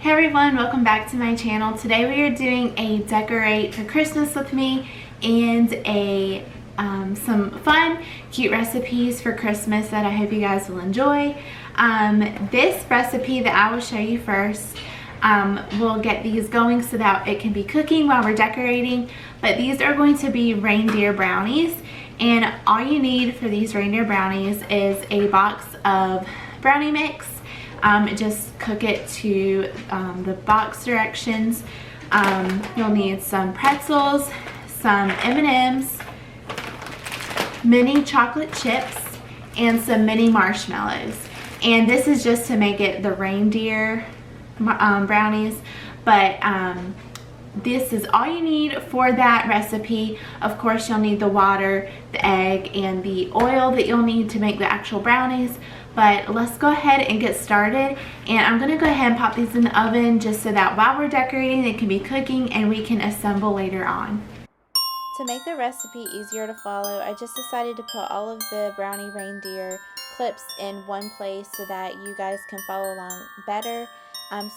Hey everyone, welcome back to my channel. Today we are doing a decorate for Christmas with me and some fun, cute recipes for Christmas that I hope you guys will enjoy. This recipe that I will show you first, we'll get these going so that it can be cooking while we're decorating. But these are going to be reindeer brownies, and all you need for these reindeer brownies is a box of brownie mix. Just cook it to the box directions. You'll need some pretzels, some M&Ms, mini chocolate chips, and some mini marshmallows. And this is just to make it the reindeer brownies, but this is all you need for that recipe. Of course, you'll need the water, the egg, and the oil that you'll need to make the actual brownies. But let's go ahead and get started, and I'm going to go ahead and pop these in the oven just so that while we're decorating they can be cooking and we can assemble later on. To make the recipe easier to follow, I just decided to put all of the brownie reindeer clips in one place so that you guys can follow along better.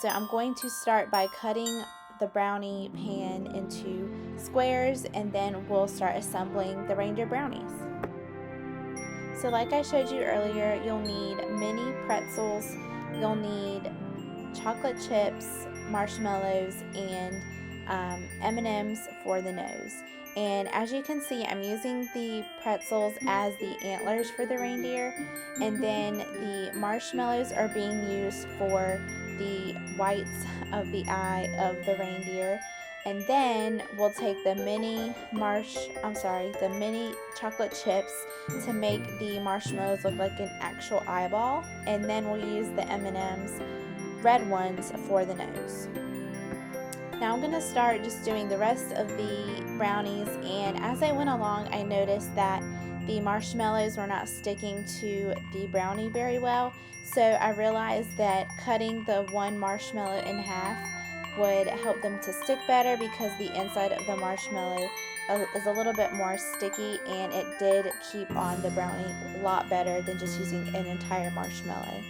So I'm going to start by cutting the brownie pan into squares, and then we'll start assembling the reindeer brownies. So like I showed you earlier, you'll need mini pretzels, you'll need chocolate chips, marshmallows, and M&Ms for the nose. And as you can see, I'm using the pretzels as the antlers for the reindeer, and then the marshmallows are being used for the whites of the eye of the reindeer. And then we'll take the mini chocolate chips to make the marshmallows look like an actual eyeball. And then we'll use the M&Ms, red ones, for the nose. Now I'm going to start just doing the rest of the brownies, and as I went along I noticed that the marshmallows were not sticking to the brownie very well. So I realized that cutting the one marshmallow in half would help them to stick better, because the inside of the marshmallow is a little bit more sticky, and it did keep on the brownie a lot better than just using an entire marshmallow.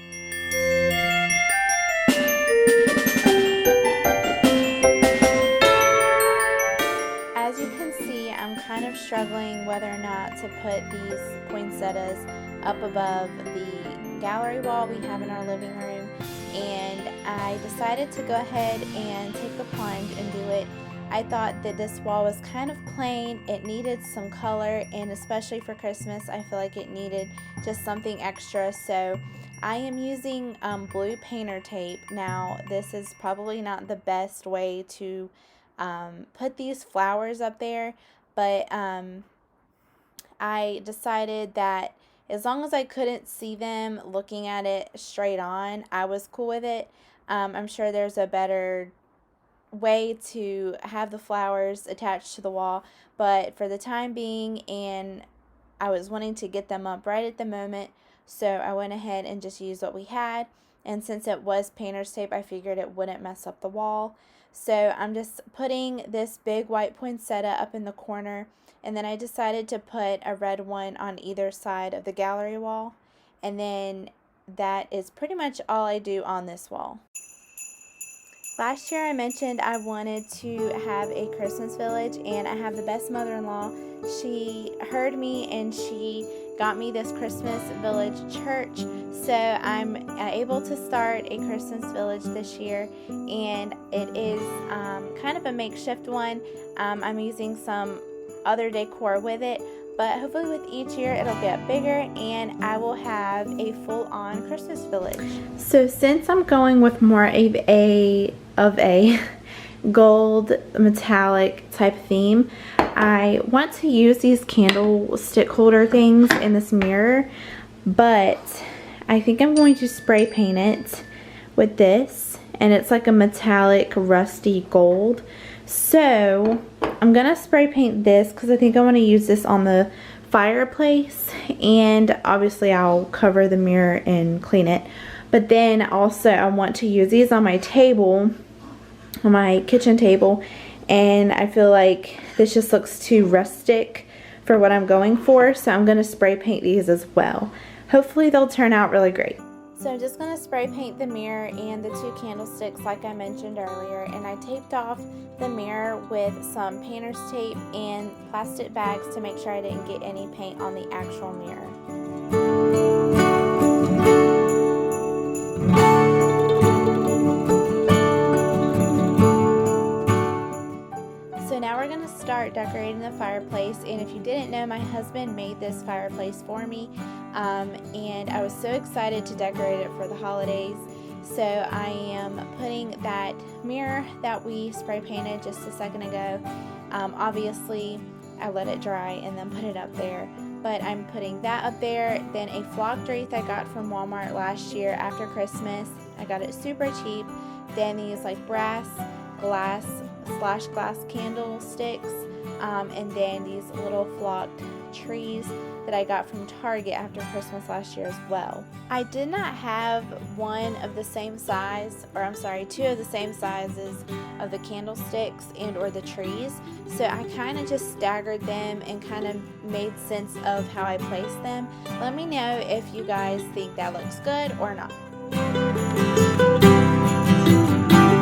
As you can see, I'm kind of struggling whether or not to put these poinsettias up above the gallery wall we have in our living room, and I decided to go ahead and take the plunge and do it. I thought that this wall was kind of plain, it needed some color, and especially for Christmas I feel like it needed just something extra. So I am using blue painter tape. Now this is probably not the best way to put these flowers up there, but I decided that as long as I couldn't see them looking at it straight on, I was cool with it. I'm sure there's a better way to have the flowers attached to the wall, but for the time being, and I was wanting to get them up right at the moment, so I went ahead and just used what we had. And since it was painter's tape, I figured it wouldn't mess up the wall. So I'm just putting this big white poinsettia up in the corner, and then I decided to put a red one on either side of the gallery wall, and then that is pretty much all I do on this wall. Last year I mentioned I wanted to have a Christmas village, and I have the best mother-in-law. She heard me and she got me this Christmas village church, so I'm able to start a Christmas village this year, and it is kind of a makeshift one. I'm using some other decor with it, but hopefully with each year it'll get bigger and I will have a full-on Christmas village. So since I'm going with more of a gold metallic type theme, I want to use these candlestick holder things in this mirror, but I think I'm going to spray paint it with this, and it's like a metallic rusty gold. So I'm gonna spray paint this because I think I want to use this on the fireplace, and obviously I'll cover the mirror and clean it. But then also I want to use these on my table, on my kitchen table, and I feel like this just looks too rustic for what I'm going for, so I'm going to spray paint these as well. Hopefully they'll turn out really great. So I'm just going to spray paint the mirror and the 2 candlesticks like I mentioned earlier, and I taped off the mirror with some painter's tape and plastic bags to make sure I didn't get any paint on the actual mirror. So now we're going to start decorating the fireplace, and if you didn't know, my husband made this fireplace for me, and I was so excited to decorate it for the holidays. So I am putting that mirror that we spray painted just a second ago, obviously I let it dry and then put it up there, but I'm putting that up there. Then a flocked wreath I got from Walmart last year after Christmas. I got it super cheap. Then these like brass glass candlesticks, and then these little flocked trees that I got from Target after Christmas last year as well. I did not have one of the same size, or I'm sorry, 2 of the same sizes of the candlesticks and or the trees, so I kind of just staggered them and kind of made sense of how I placed them. Let me know if you guys think that looks good or not.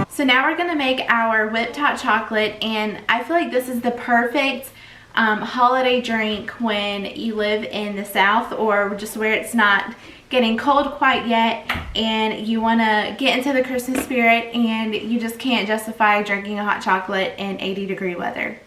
So now we're gonna make our whipped hot chocolate, and I feel like this is the perfect holiday drink when you live in the South, or just where it's not getting cold quite yet and you want to get into the Christmas spirit and you just can't justify drinking a hot chocolate in 80-degree weather.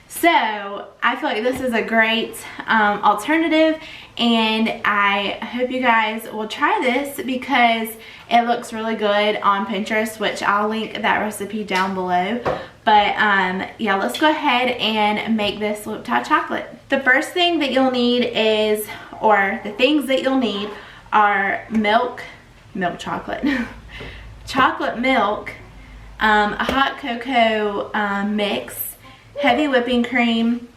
So I feel like this is a great alternative, and I hope you guys will try this because it looks really good on Pinterest, which I'll link that recipe down below. But yeah, let's go ahead and make this whipped hot chocolate. The first thing that you'll need is, or the things that you'll need are milk chocolate, chocolate milk, a hot cocoa mix, heavy whipping cream,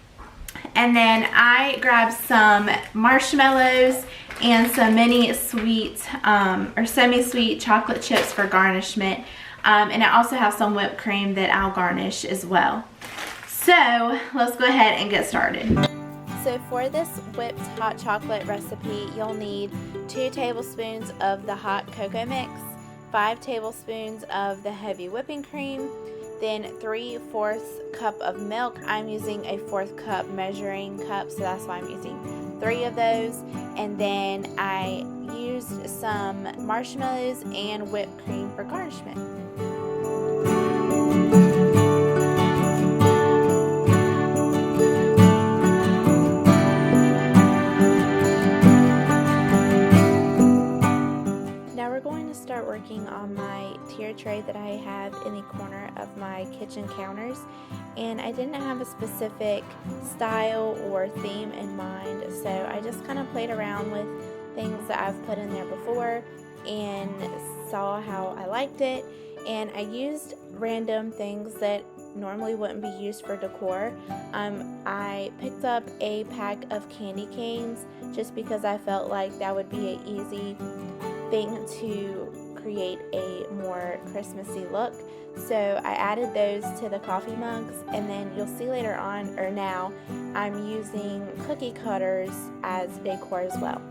and then I grabbed some marshmallows and some mini sweet or semi-sweet chocolate chips for garnishment, and I also have some whipped cream that I'll garnish as well. So let's go ahead and get started. So for this whipped hot chocolate recipe, you'll need 2 tablespoons of the hot cocoa mix, 5 tablespoons of the heavy whipping cream, then 3/4 cup of milk. I'm using a 1/4 cup measuring cup, so that's why I'm using 3 of those. And then I used some marshmallows and whipped cream for garnishment. Start working on my tier tray that I have in the corner of my kitchen counters, and I didn't have a specific style or theme in mind, so I just kind of played around with things that I've put in there before and saw how I liked it, and I used random things that normally wouldn't be used for decor. I picked up a pack of candy canes just because I felt like that would be an easy thing to create a more Christmassy look. So I added those to the coffee mugs, and then you'll see later on, or now, I'm using cookie cutters as decor as well.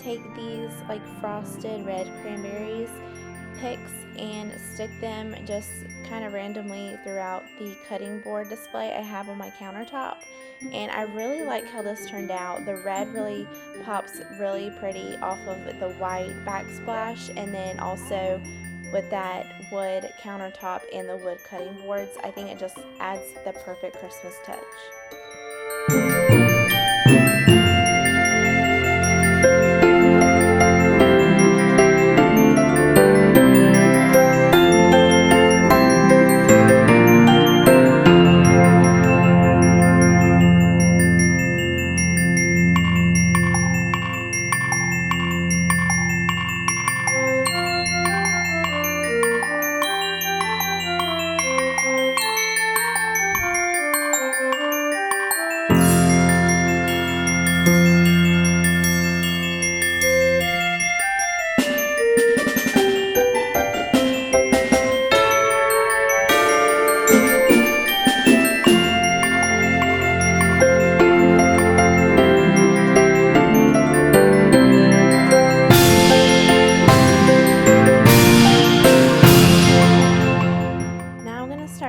Take these like frosted red cranberries picks and stick them just kind of randomly throughout the cutting board display I have on my countertop, and I really like how this turned out. The red really pops really pretty off of the white backsplash, and then also with that wood countertop and the wood cutting boards, I think it just adds the perfect Christmas touch.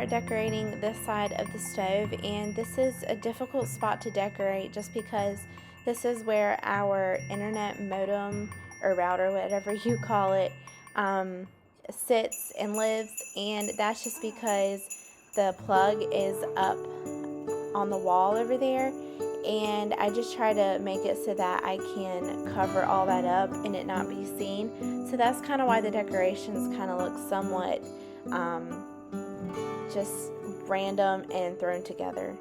start decorating this side of the stove, and this is a difficult spot to decorate just because this is where our internet modem or router, whatever you call it, sits and lives, and that's just because the plug is up on the wall over there, and I just try to make it so that I can cover all that up and it not be seen. So that's kind of why the decorations kind of look somewhat just random and thrown together.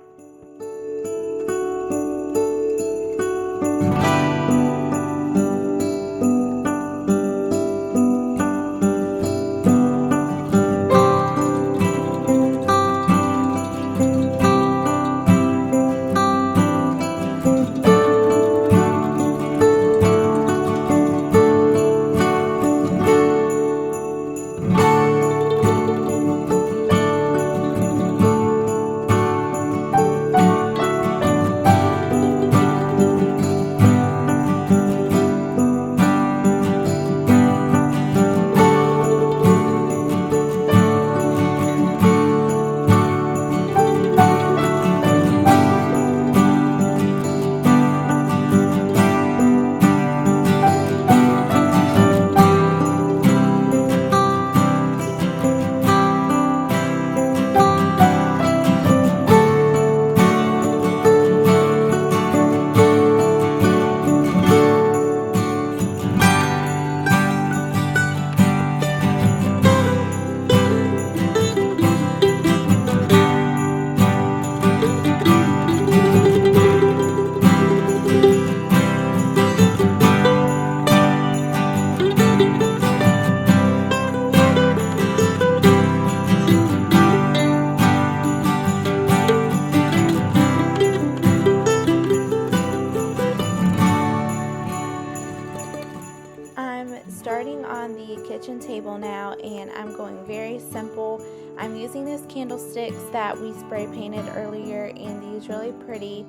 Starting on the kitchen table now, and I'm going very simple. I'm using these candlesticks that we spray painted earlier, and these really pretty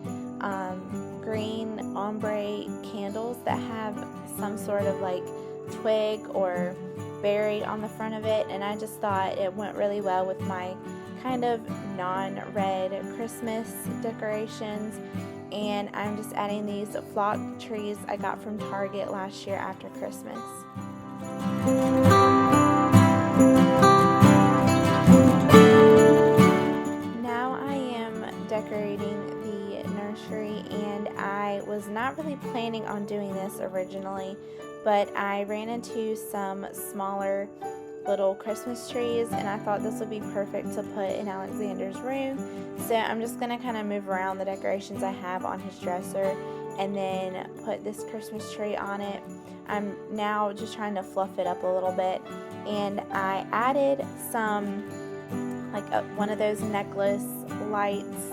green ombre candles that have some sort of like twig or berry on the front of it, and I just thought it went really well with my kind of non-red Christmas decorations. And I'm just adding these flock trees I got from Target last year after Christmas. Now I am decorating the nursery, and I was not really planning on doing this originally, but I ran into some smaller little Christmas trees, and I thought this would be perfect to put in Alexander's room. So I'm just going to kind of move around the decorations I have on his dresser and then put this Christmas tree on it. I'm now just trying to fluff it up a little bit, and I added some like one of those necklace lights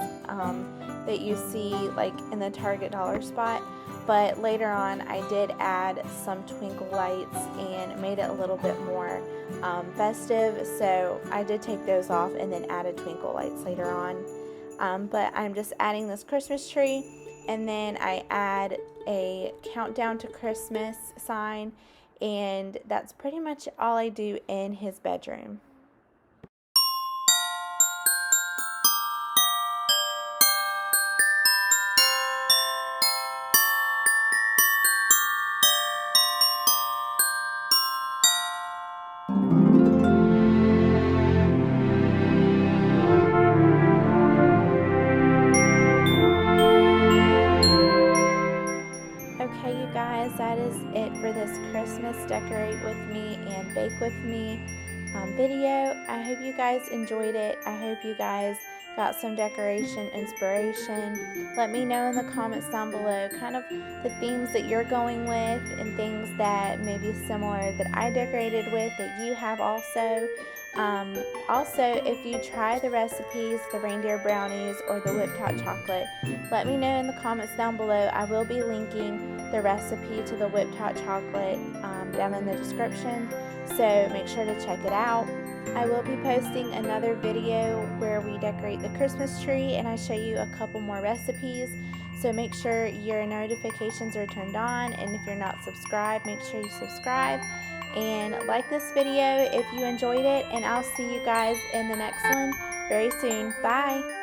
that you see like in the Target dollar spot. But later on I did add some twinkle lights and made it a little bit more festive, so I did take those off and then added twinkle lights later on. But I'm just adding this Christmas tree, and then I add a countdown to Christmas sign, and that's pretty much all I do in his bedroom. Okay, you guys, that is it for this Christmas decorate with me and bake with me video. I hope you guys enjoyed it. I hope you guys got some decoration inspiration. Let me know in the comments down below kind of the themes that you're going with and things that may be similar that I decorated with that you have also. Also, if you try the recipes, the reindeer brownies or the whipped hot chocolate, let me know in the comments down below. I will be linking the recipe to the whipped hot chocolate down in the description, so make sure to check it out. I will be posting another video where we decorate the Christmas tree and I show you a couple more recipes, so make sure your notifications are turned on, and if you're not subscribed, make sure you subscribe and like this video if you enjoyed it, and I'll see you guys in the next one. very soon. Bye.